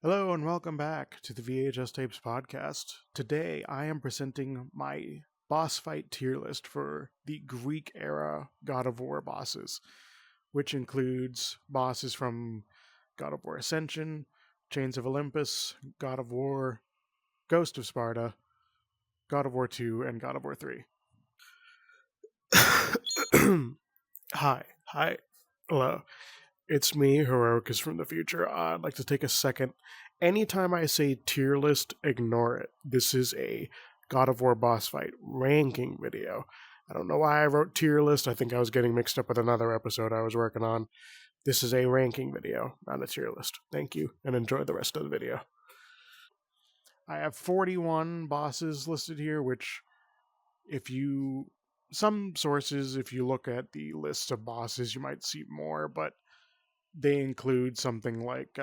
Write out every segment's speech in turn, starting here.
Hello and welcome back to the VHS Tapes podcast. Today I am presenting my boss fight tier list for the Greek era God of War bosses, which includes bosses from God of War Ascension, Chains of Olympus, God of War, Ghost of Sparta, God of War 2, and God of War 3. Hi, hello. It's me, Heroicus from the future. I'd like to take a second. Anytime I say tier list, ignore it. This is a God of War boss fight ranking video. I don't know why I wrote tier list. I think I was getting mixed up with another episode I was working on. This is a ranking video, not a tier list. Thank you, and enjoy the rest of the video. I have 41 bosses listed here, which some sources, if you look at the list of bosses, you might see more, but they include something like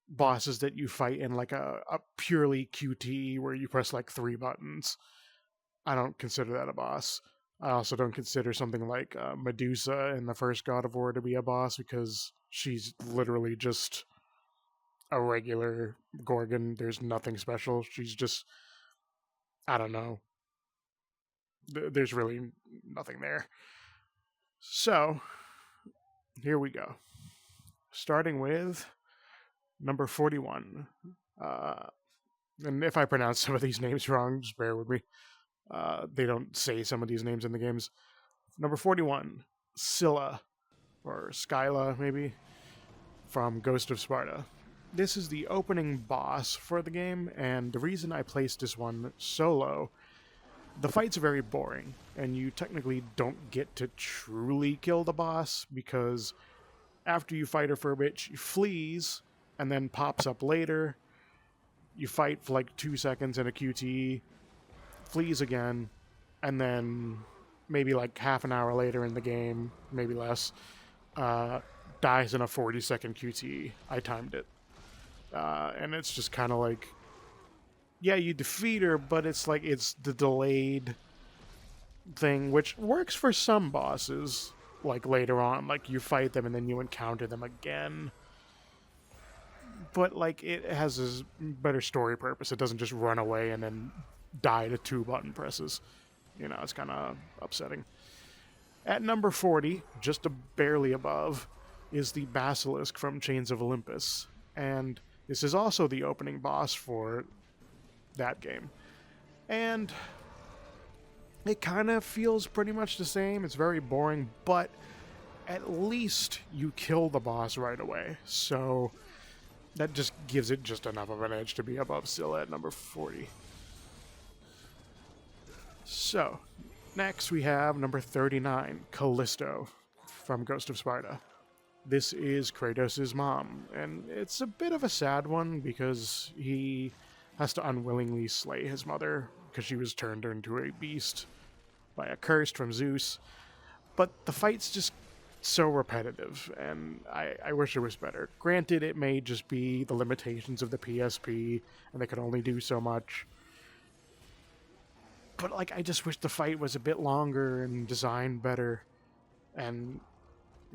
bosses that you fight in like a purely QTE where you press like 3 buttons. I don't consider that a boss. I also don't consider something like Medusa in the first God of War to be a boss because she's literally just a regular Gorgon. There's nothing special. She's just, I don't know. There's really nothing there. So, here we go. Starting with number 41. And if I pronounce some of these names wrong, just bear with me. They don't say some of these names in the games. Number 41, Scylla, or Skyla, maybe, from Ghost of Sparta. This is the opening boss for the game, and the reason I placed this one so low, the fight's very boring, and you technically don't get to truly kill the boss, because after you fight her for a bit, she flees, and then pops up later. You fight for like 2 seconds in a QTE, flees again, and then maybe like half an hour later in the game, maybe less, dies in a 40-second QTE. I timed it. And it's just kind of like, yeah, you defeat her, but it's like it's the delayed thing, which works for some bosses, like later on. Like you fight them and then you encounter them again. But like it has a better story purpose. It doesn't just run away and then die to 2 button presses. You know, it's kind of upsetting. At number 40, just barely above, is the Basilisk from Chains of Olympus. And this is also the opening boss for that game. And it kind of feels pretty much the same. It's very boring, but at least you kill the boss right away. So that just gives it just enough of an edge to be above Scylla at number 40. So, next we have number 39, Callisto from Ghost of Sparta. This is Kratos' mom, and it's a bit of a sad one because he has to unwillingly slay his mother because she was turned into a beast by a curse from Zeus. But the fight's just so repetitive, and I wish it was better. Granted, it may just be the limitations of the PSP, and they could only do so much. But like, I just wish the fight was a bit longer and designed better. And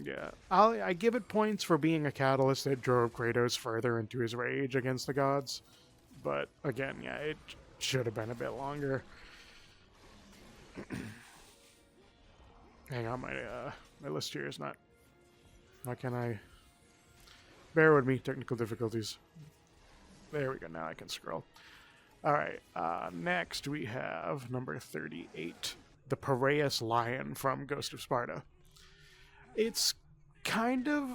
yeah, I give it points for being a catalyst that drove Kratos further into his rage against the gods. But again, yeah, it should have been a bit longer. Hang on, my list here is not. How can I? Bear with me, technical difficulties. There we go. Now I can scroll. All right. Next we have number 38, the Piraeus Lion from Ghost of Sparta. It's kind of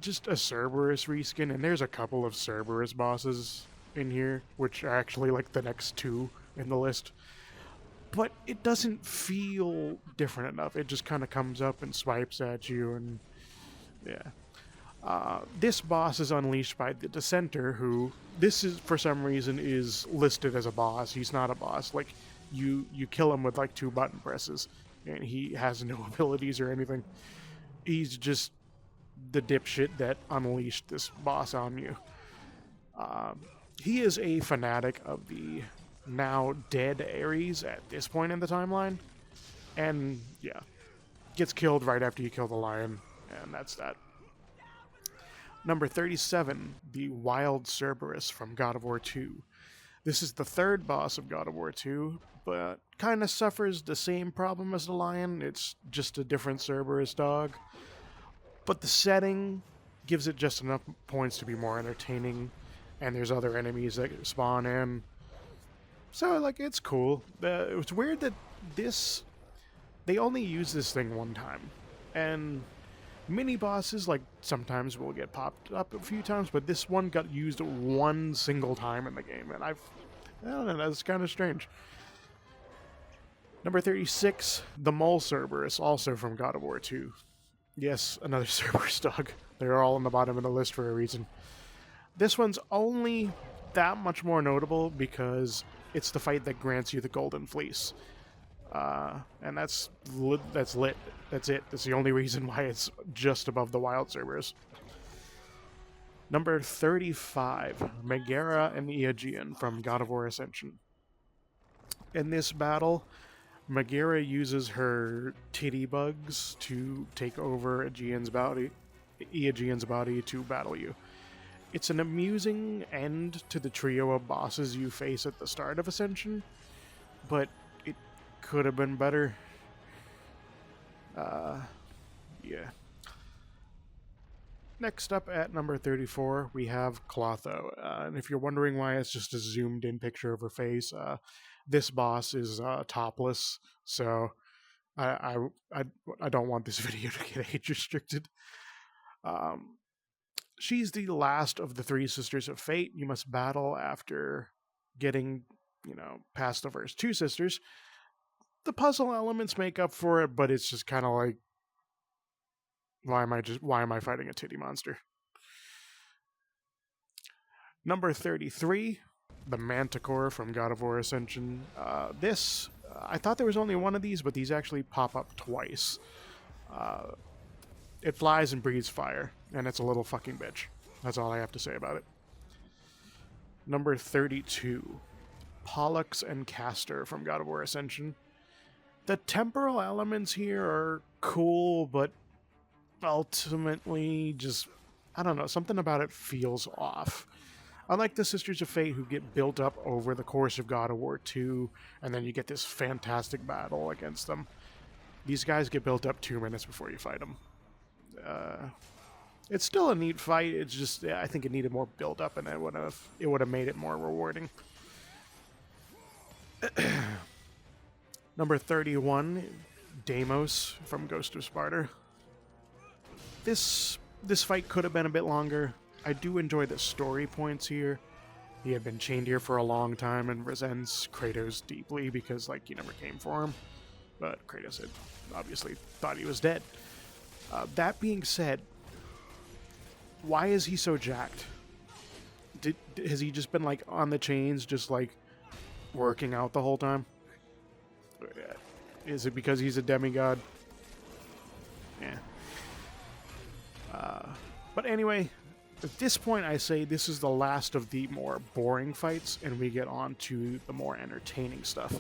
just a Cerberus reskin, and there's a couple of Cerberus bosses in here, which are actually like the next 2 in the list. But it doesn't feel different enough. It just kind of comes up and swipes at you, and yeah. This boss is unleashed by the Dissenter, who this is for some reason is listed as a boss. He's not a boss. Like you kill him with like 2 button presses, and he has no abilities or anything. He's just the dipshit that unleashed this boss on you. He is a fanatic of the now dead Ares at this point in the timeline. And yeah, gets killed right after you kill the lion, and that's that. Number 37, the Wild Cerberus from God of War 2. This is the third boss of God of War 2, but kind of suffers the same problem as the lion. It's just a different Cerberus dog. But the setting gives it just enough points to be more entertaining, and there's other enemies that spawn in. So, like, it's cool. It's weird that they only use this thing one time. And mini bosses, like, sometimes will get popped up a few times, but this one got used one single time in the game, and I don't know, that's kind of strange. Number 36, the Mole Cerberus, also from God of War 2. Yes, another Cerberus dog. They're all on the bottom of the list for a reason. This one's only that much more notable because it's the fight that grants you the Golden Fleece. And that's lit. That's it. That's the only reason why it's just above the Wild Cerberus. Number 35, Megara and Aegean from God of War Ascension. In this battle, Megara uses her titty bugs to take over Aegean's body to battle you. It's an amusing end to the trio of bosses you face at the start of Ascension, but it could have been better. Yeah. Next up at number 34, we have Clotho. And if you're wondering why it's just a zoomed in picture of her face, this boss is topless, so I don't want this video to get age restricted. She's the last of the three Sisters of Fate. You must battle after getting, past the first two sisters. The puzzle elements make up for it, but it's just kind of like, why am I fighting a titty monster? Number 33, the Manticore from God of War Ascension. I thought there was only one of these, but these actually pop up twice. It flies and breathes fire, and it's a little fucking bitch. That's all I have to say about it. Number 32, Pollux and Castor from God of War Ascension. The temporal elements here are cool, but ultimately just, I don't know, something about it feels off. Unlike the Sisters of Fate, who get built up over the course of God of War 2, and then you get this fantastic battle against them, these guys get built up 2 minutes before you fight them. It's still a neat fight. It's just, I think it needed more build up, and it would have made it more rewarding. Number 31, Deimos from Ghost of Sparta. This fight could have been a bit longer. I do enjoy the story points here. He had been chained here for a long time and resents Kratos deeply because, he never came for him. But Kratos had obviously thought he was dead. That being said, why is he so jacked? Has he just been, on the chains, just, working out the whole time? Is it because he's a demigod? Yeah. But anyway, at this point I say this is the last of the more boring fights, and we get on to the more entertaining stuff.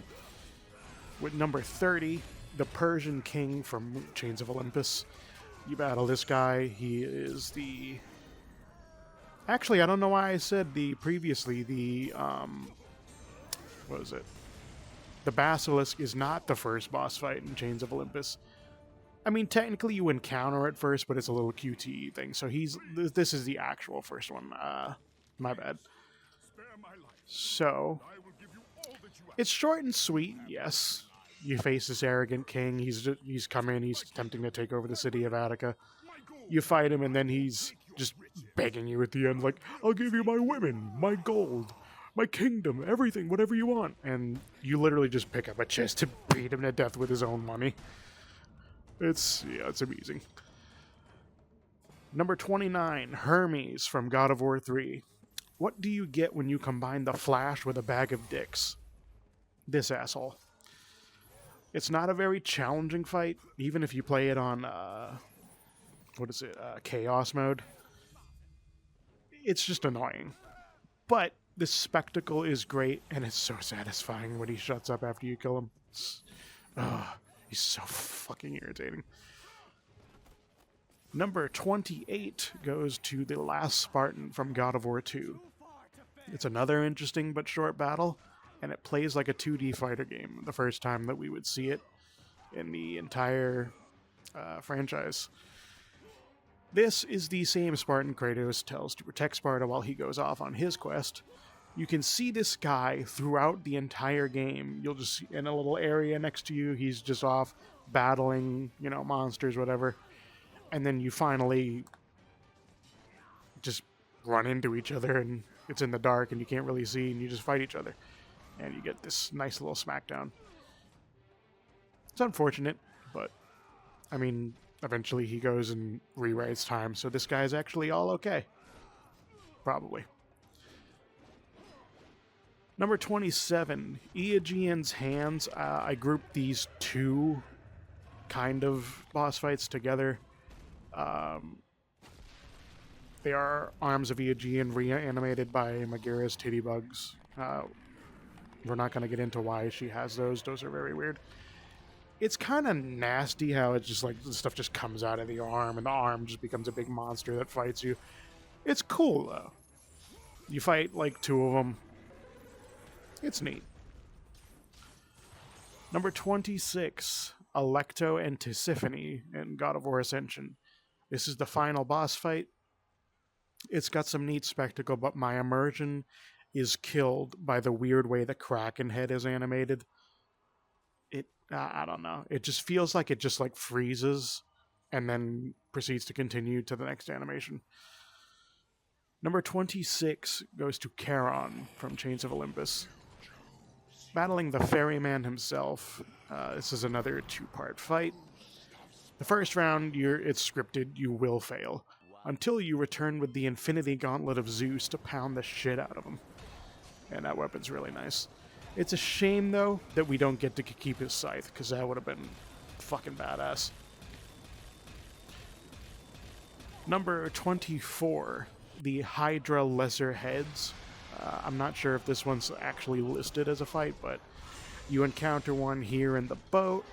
With number 30, the Persian King from Chains of Olympus. You battle this guy. He is the... Actually, I don't know why I said previously, what is it? The Basilisk is not the first boss fight in Chains of Olympus. I mean, technically you encounter it first, but it's a little QTE thing. So this is the actual first one. My bad. So, it's short and sweet, yes. You face this arrogant king. He's come in. He's attempting to take over the city of Attica. You fight him, and then he's just begging you at the end, I'll give you my women, my gold, my kingdom, everything, whatever you want. And you literally just pick up a chest to beat him to death with his own money. It's amusing. Number 29, Hermes from God of War 3. What do you get when you combine the Flash with a bag of dicks? This asshole. It's not a very challenging fight, even if you play it on, Chaos mode. It's just annoying. But the spectacle is great, and it's so satisfying when he shuts up after you kill him. He's so fucking irritating. Number 28 goes to the last Spartan from God of War 2. It's another interesting but short battle, and it plays like a 2D fighter game, the first time that we would see it in the entire franchise. This is the same Spartan Kratos tells to protect Sparta while he goes off on his quest. You can see this guy throughout the entire game. You'll just see in a little area next to you, he's just off battling, monsters, whatever. And then you finally just run into each other, and it's in the dark and you can't really see, and you just fight each other. And you get this nice little smackdown. It's unfortunate, but eventually he goes and rewrites time, so this guy's actually all okay. Probably. Number 27, Aegean's Hands. I grouped these two kind of boss fights together. They are arms of Aegean reanimated by Megara's titty bugs. We're not going to get into why she has those. Those are very weird. It's kind of nasty how it's just like the stuff just comes out of the arm and the arm just becomes a big monster that fights you. It's cool though. You fight like two of them. It's neat. Number 26, Alecto and Tisiphone in God of War Ascension. This is the final boss fight. It's got some neat spectacle, but my immersion is killed by the weird way the Kraken head is animated. I don't know. It just feels like it just like freezes and then proceeds to continue to the next animation. Number 26 goes to Charon from Chains of Olympus. Battling the ferryman himself. This is another two-part fight. The first round, it's scripted, you will fail, until you return with the Infinity Gauntlet of Zeus to pound the shit out of him. And that weapon's really nice. It's a shame, though, that we don't get to keep his scythe, because that would have been fucking badass. Number 24, the Hydra Lesser Heads. I'm not sure if this one's actually listed as a fight, but you encounter one here in the boat,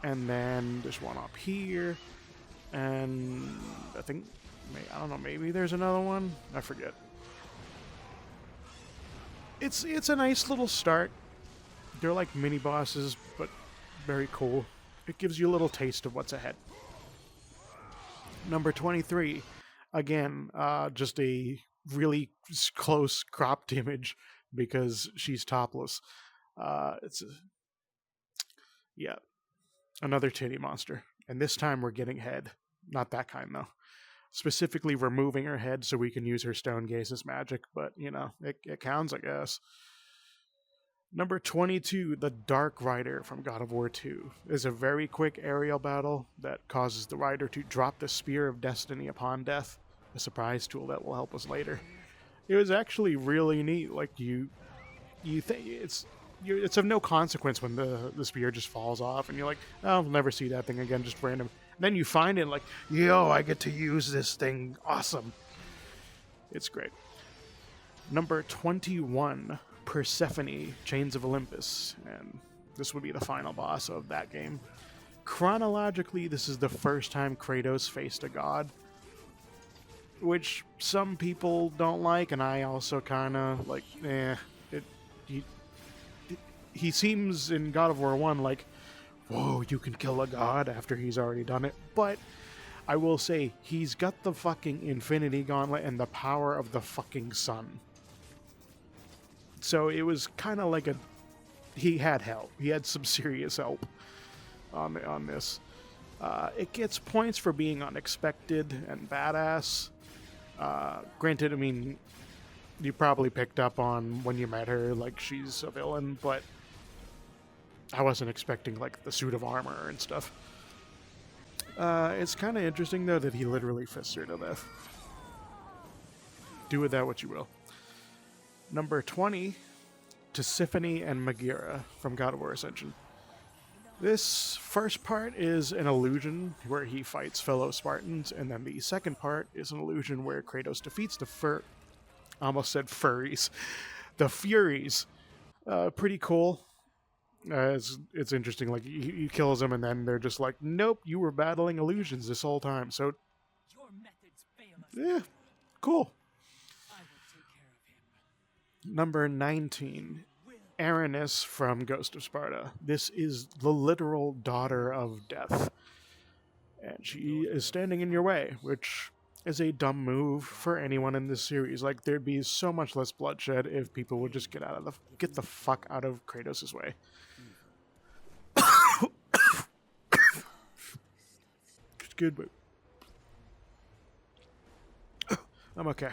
and then there's one up here, and I don't know, maybe there's another one? I forget. It's a nice little start. They're like mini bosses, but very cool. It gives you a little taste of what's ahead. Number 23, again, just a really close cropped image because she's topless. Another titty monster. And this time we're getting head. Not that kind, though. Specifically removing her head so we can use her stone gaze as magic, but, it counts, I guess. Number 22, the Dark Rider from God of War 2, is a very quick aerial battle that causes the rider to drop the Spear of Destiny upon death, a surprise tool that will help us later. It was actually really neat. Like you think it's of no consequence when the spear just falls off, and you're like, oh, I'll never see that thing again, just random. And then you find it, like, yo, I get to use this thing, awesome. It's great. Number 21. Persephone, Chains of Olympus, and this would be the final boss of that game. Chronologically, this is the first time Kratos faced a god, which some people don't like, and I also kind of like, he seems in God of War 1 like, whoa, you can kill a god after he's already done it, but I will say, he's got the fucking Infinity Gauntlet and the power of the fucking sun. So it was kind of like he had help. He had some serious help on this. It gets points for being unexpected and badass. Granted, you probably picked up on when you met her, like, she's a villain, but I wasn't expecting, like, the suit of armor and stuff. It's kind of interesting, though, that he literally fists her to death. Do with that what you will. Number 20, Tisiphone and Megara from God of War Ascension. This first part is an illusion where he fights fellow Spartans, and then the second part is an illusion where Kratos defeats the almost said furries. The Furies. Pretty cool. It's interesting, like, he kills them, and then they're just like, nope, you were battling illusions this whole time. So Yeah, cool. Number 19, Aranis from Ghost of Sparta. This is the literal daughter of death. And she is standing in your way, which is a dumb move for anyone in this series. Like, there'd be so much less bloodshed if people would just get the fuck out of Kratos' way. It's good, but I'm okay.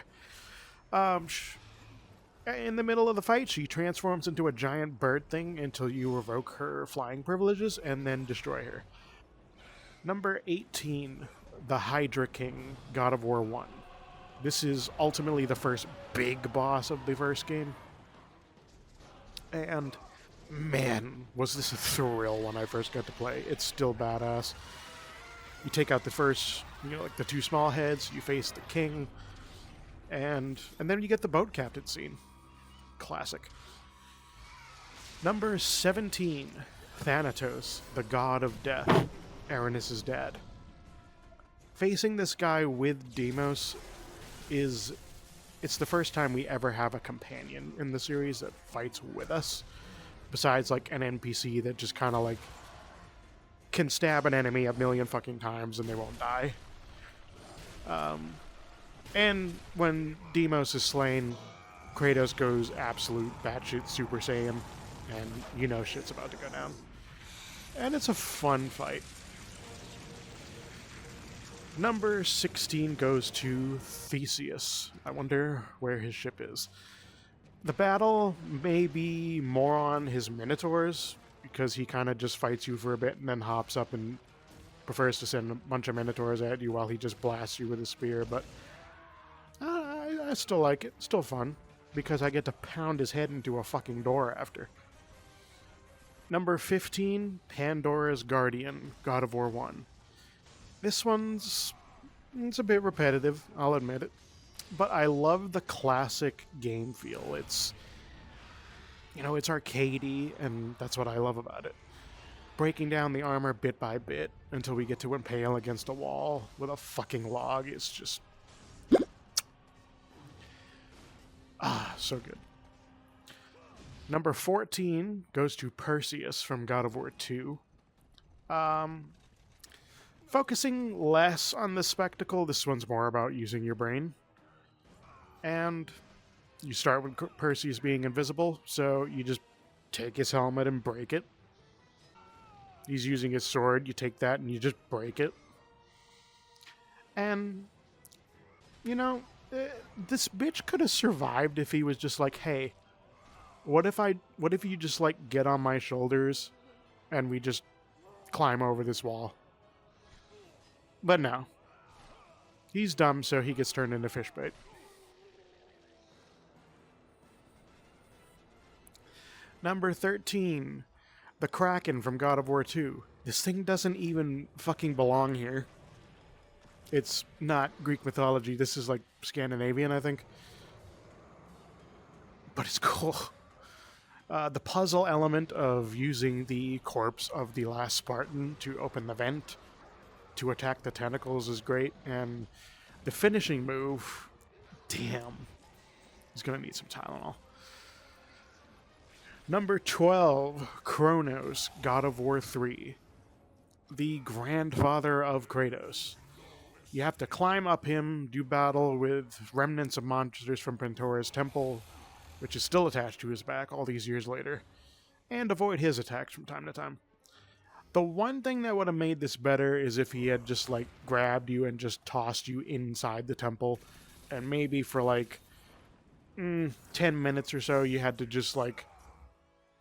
In the middle of the fight, she transforms into a giant bird thing until you revoke her flying privileges and then destroy her. Number 18, the Hydra King, God of War 1. This is ultimately the first big boss of the first game. And man, was this a thrill when I first got to play. It's still badass. You take out the first, like the two small heads, you face the king, and then you get the boat captain scene. Classic. Number 17, Thanatos, the god of death, Aranis' dad. Facing this guy with Deimos it's the first time we ever have a companion in the series that fights with us, besides like an NPC that just kind of like can stab an enemy a million fucking times and they won't die. And when Deimos is slain, Kratos goes absolute batshit Super Saiyan, and shit's about to go down. And it's a fun fight. Number 16 goes to Theseus. I wonder where his ship is. The battle may be more on his Minotaurs, because he kind of just fights you for a bit and then hops up and prefers to send a bunch of Minotaurs at you while he just blasts you with a spear, but I still like it. Still fun, because I get to pound his head into a fucking door after. Number 15, Pandora's Guardian, God of War 1. This it's a bit repetitive, I'll admit it, but I love the classic game feel. It's arcadey, and that's what I love about it. Breaking down the armor bit by bit until we get to impale against a wall with a fucking log is just... so good. Number 14 goes to Perseus from God of War 2. Focusing less on the spectacle, this one's more about using your brain. And you start with Perseus being invisible, so you just take his helmet and break it. He's using his sword, you take that and you just break it. And, this bitch could have survived if he was just like, hey, what if you just like get on my shoulders and we just climb over this wall? But no. He's dumb, so he gets turned into fish bait. Number 13, the Kraken from God of War 2. This thing doesn't even fucking belong here. It's not Greek mythology. This is like Scandinavian, I think. But it's cool. The puzzle element of using the corpse of the last Spartan to open the vent to attack the tentacles is great, and the finishing move, damn, he's gonna need some Tylenol. Number 12, Kronos, God of War 3, the grandfather of Kratos. You have to climb up him, do battle with remnants of monsters from Pandora's temple, which is still attached to his back all these years later, and avoid his attacks from time to time. The one thing that would have made this better is if he had just, like, grabbed you and just tossed you inside the temple, and maybe for, like, 10 minutes or so, you had to just, like,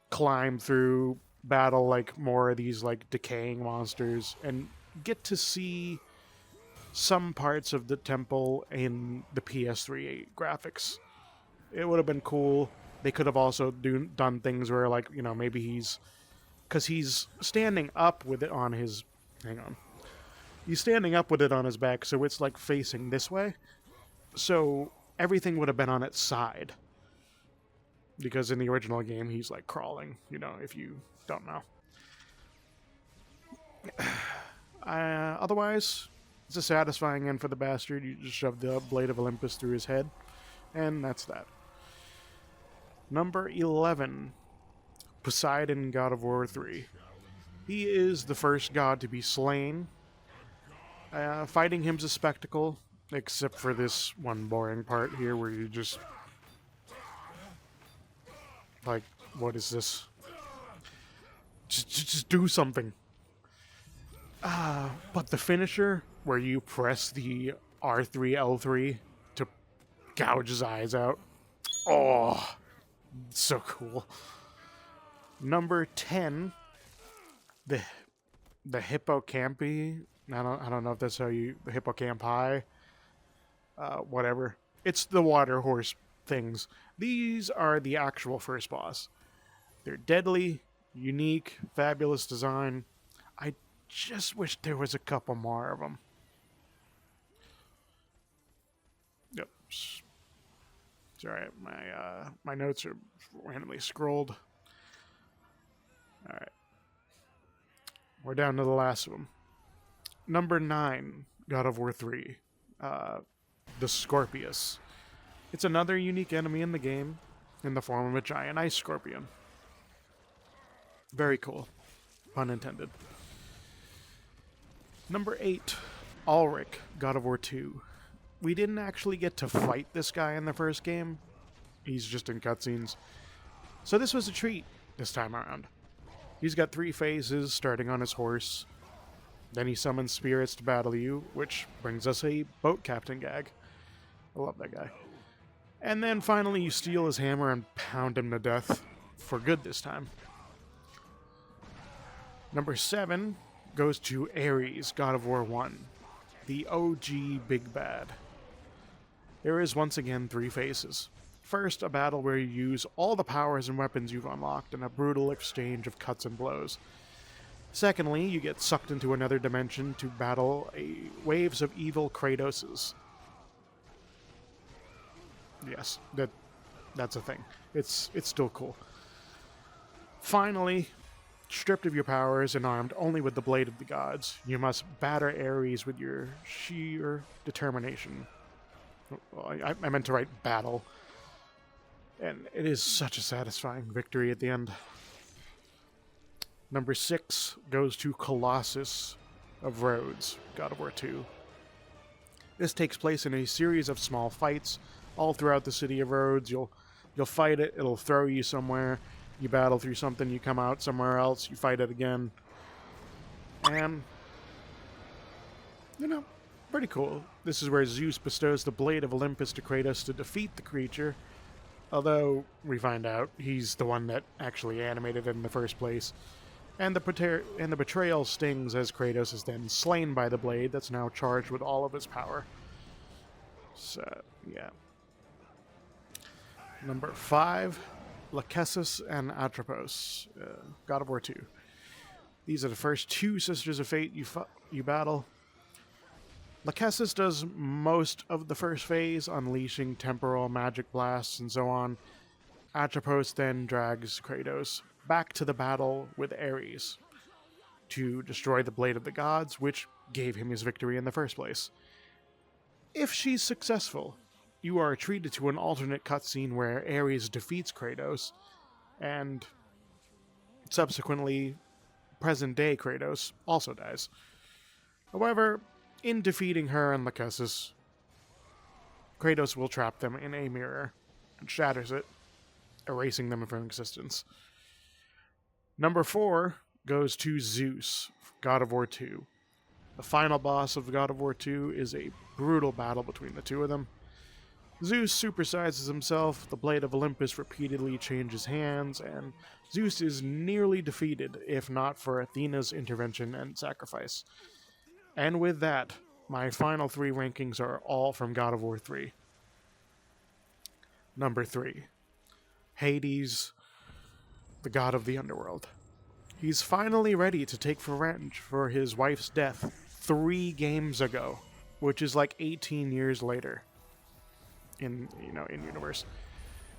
climb through, battle, like, more of these, like, decaying monsters, and get to see some parts of the temple in the PS3 graphics. It would have been cool. They could have also done things where, like, maybe because he's standing up with it on his... Hang on. He's standing up with it on his back, so it's, like, facing this way. So everything would have been on its side. Because in the original game, he's, like, crawling, if you don't know. Otherwise, It's a satisfying end for the bastard. You just shove the Blade of Olympus through his head, and that's that. Number 11, Poseidon, God of War 3. He is the first god to be slain. Fighting him's a spectacle, except for this one boring part here where you just... Like, what is this? Just do something. But the finisher, where you press the R3, L3 to gouge his eyes out. Oh, so cool. Number 10, the hippocampi. I don't know if that's how you... The hippocampi. Whatever. It's the water horse things. These are the actual first boss. They're deadly, unique, fabulous design. I just wish there was a couple more of them. Yep. Sorry, my notes are randomly scrolled. Alright. We're down to the last of them. Number 9, God of War 3. The Scorpius. It's another unique enemy in the game, in the form of a giant ice scorpion. Very cool. Pun intended. Number 8, Ulrich, God of War 2. We didn't actually get to fight this guy in the first game. He's just in cutscenes. So this was a treat this time around. He's got 3 phases, starting on his horse. Then he summons spirits to battle you, which brings us a boat captain gag. I love that guy. And then finally you steal his hammer and pound him to death. For good this time. Number 7 goes to Ares, God of War 1. The OG Big Bad. There is once again 3 phases. First, a battle where you use all the powers and weapons you've unlocked in a brutal exchange of cuts and blows. Secondly, you get sucked into another dimension to battle waves of evil Kratoses. Yes, that's a thing. It's still cool. Finally, stripped of your powers and armed only with the Blade of the Gods, you must batter Ares with your sheer determination. I meant to write battle. And it is such a satisfying victory at the end. Number 6 goes to Colossus of Rhodes, God of War 2. This takes place in a series of small fights all throughout the city of Rhodes. You'll fight it, it'll throw you somewhere, you battle through something, you come out somewhere else, you fight it again. And, you know, pretty cool. This is where Zeus bestows the Blade of Olympus to Kratos to defeat the creature. Although, we find out, he's the one that actually animated it in the first place. And the betrayal stings as Kratos is then slain by the blade that's now charged with all of his power. So, yeah. Number 5, Lachesis and Atropos, God of War 2. These are the first 2 Sisters of Fate you battle. Lachesis does most of the first phase, unleashing temporal magic blasts and so on. Atropos then drags Kratos back to the battle with Ares to destroy the Blade of the Gods, which gave him his victory in the first place. If she's successful, you are treated to an alternate cutscene where Ares defeats Kratos, and subsequently, present-day Kratos also dies. However, in defeating her and Lachesis, Kratos will trap them in a mirror and shatters it, erasing them from existence. Number 4 goes to Zeus, God of War 2. The final boss of God of War 2 is a brutal battle between the two of them. Zeus supersizes himself, the Blade of Olympus repeatedly changes hands, and Zeus is nearly defeated, if not for Athena's intervention and sacrifice. And with that, my final 3 rankings are all from God of War 3. Number 3, Hades, the god of the underworld. He's finally ready to take revenge for his wife's death 3 games ago, which is like 18 years later in universe.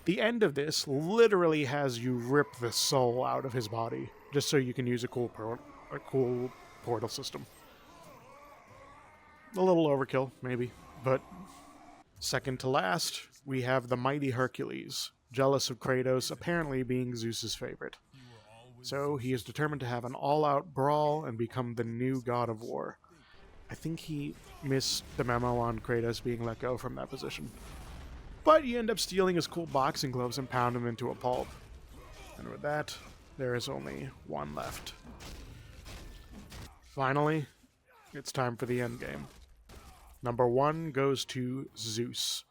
The end of this literally has you rip the soul out of his body just so you can use a cool portal system. A little overkill, maybe. But second to last, we have the mighty Hercules, jealous of Kratos apparently being Zeus's favorite. So he is determined to have an all-out brawl and become the new god of war. I think he missed the memo on Kratos being let go from that position. But you end up stealing his cool boxing gloves and pound him into a pulp. And with that, there is only one left. Finally, it's time for the endgame. Number 1 goes to Zeus.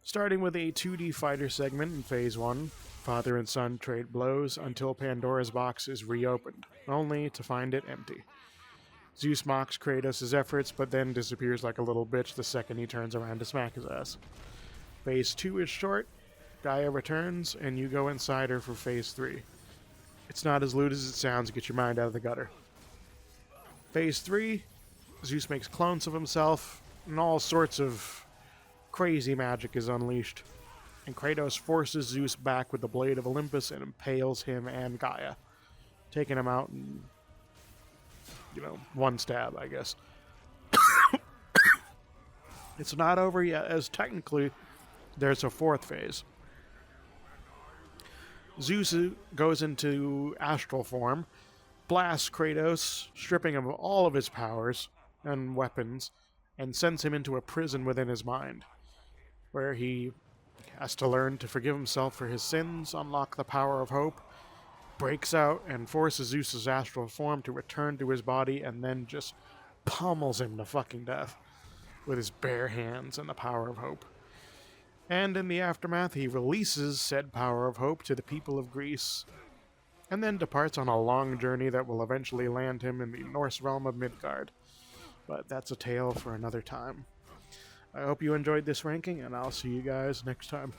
Starting with a 2D fighter segment in Phase 1, father and son trade blows until Pandora's box is reopened, only to find it empty. Zeus mocks Kratos' efforts, but then disappears like a little bitch the second he turns around to smack his ass. Phase 2 is short, Gaia returns, and you go inside her for Phase 3. It's not as lewd as it sounds to get your mind out of the gutter. Phase 3, Zeus makes clones of himself, and all sorts of crazy magic is unleashed. And Kratos forces Zeus back with the Blade of Olympus and impales him and Gaia, taking him out in, one stab, I guess. It's not over yet, as technically there's a 4th phase. Zeus goes into astral form, blasts Kratos, stripping him of all of his powers and weapons, and sends him into a prison within his mind, where he has to learn to forgive himself for his sins, unlock the power of hope, breaks out and forces Zeus's astral form to return to his body, and then just pummels him to fucking death with his bare hands and the power of hope. And in the aftermath, he releases said power of hope to the people of Greece, and then departs on a long journey that will eventually land him in the Norse realm of Midgard. But that's a tale for another time. I hope you enjoyed this ranking, and I'll see you guys next time.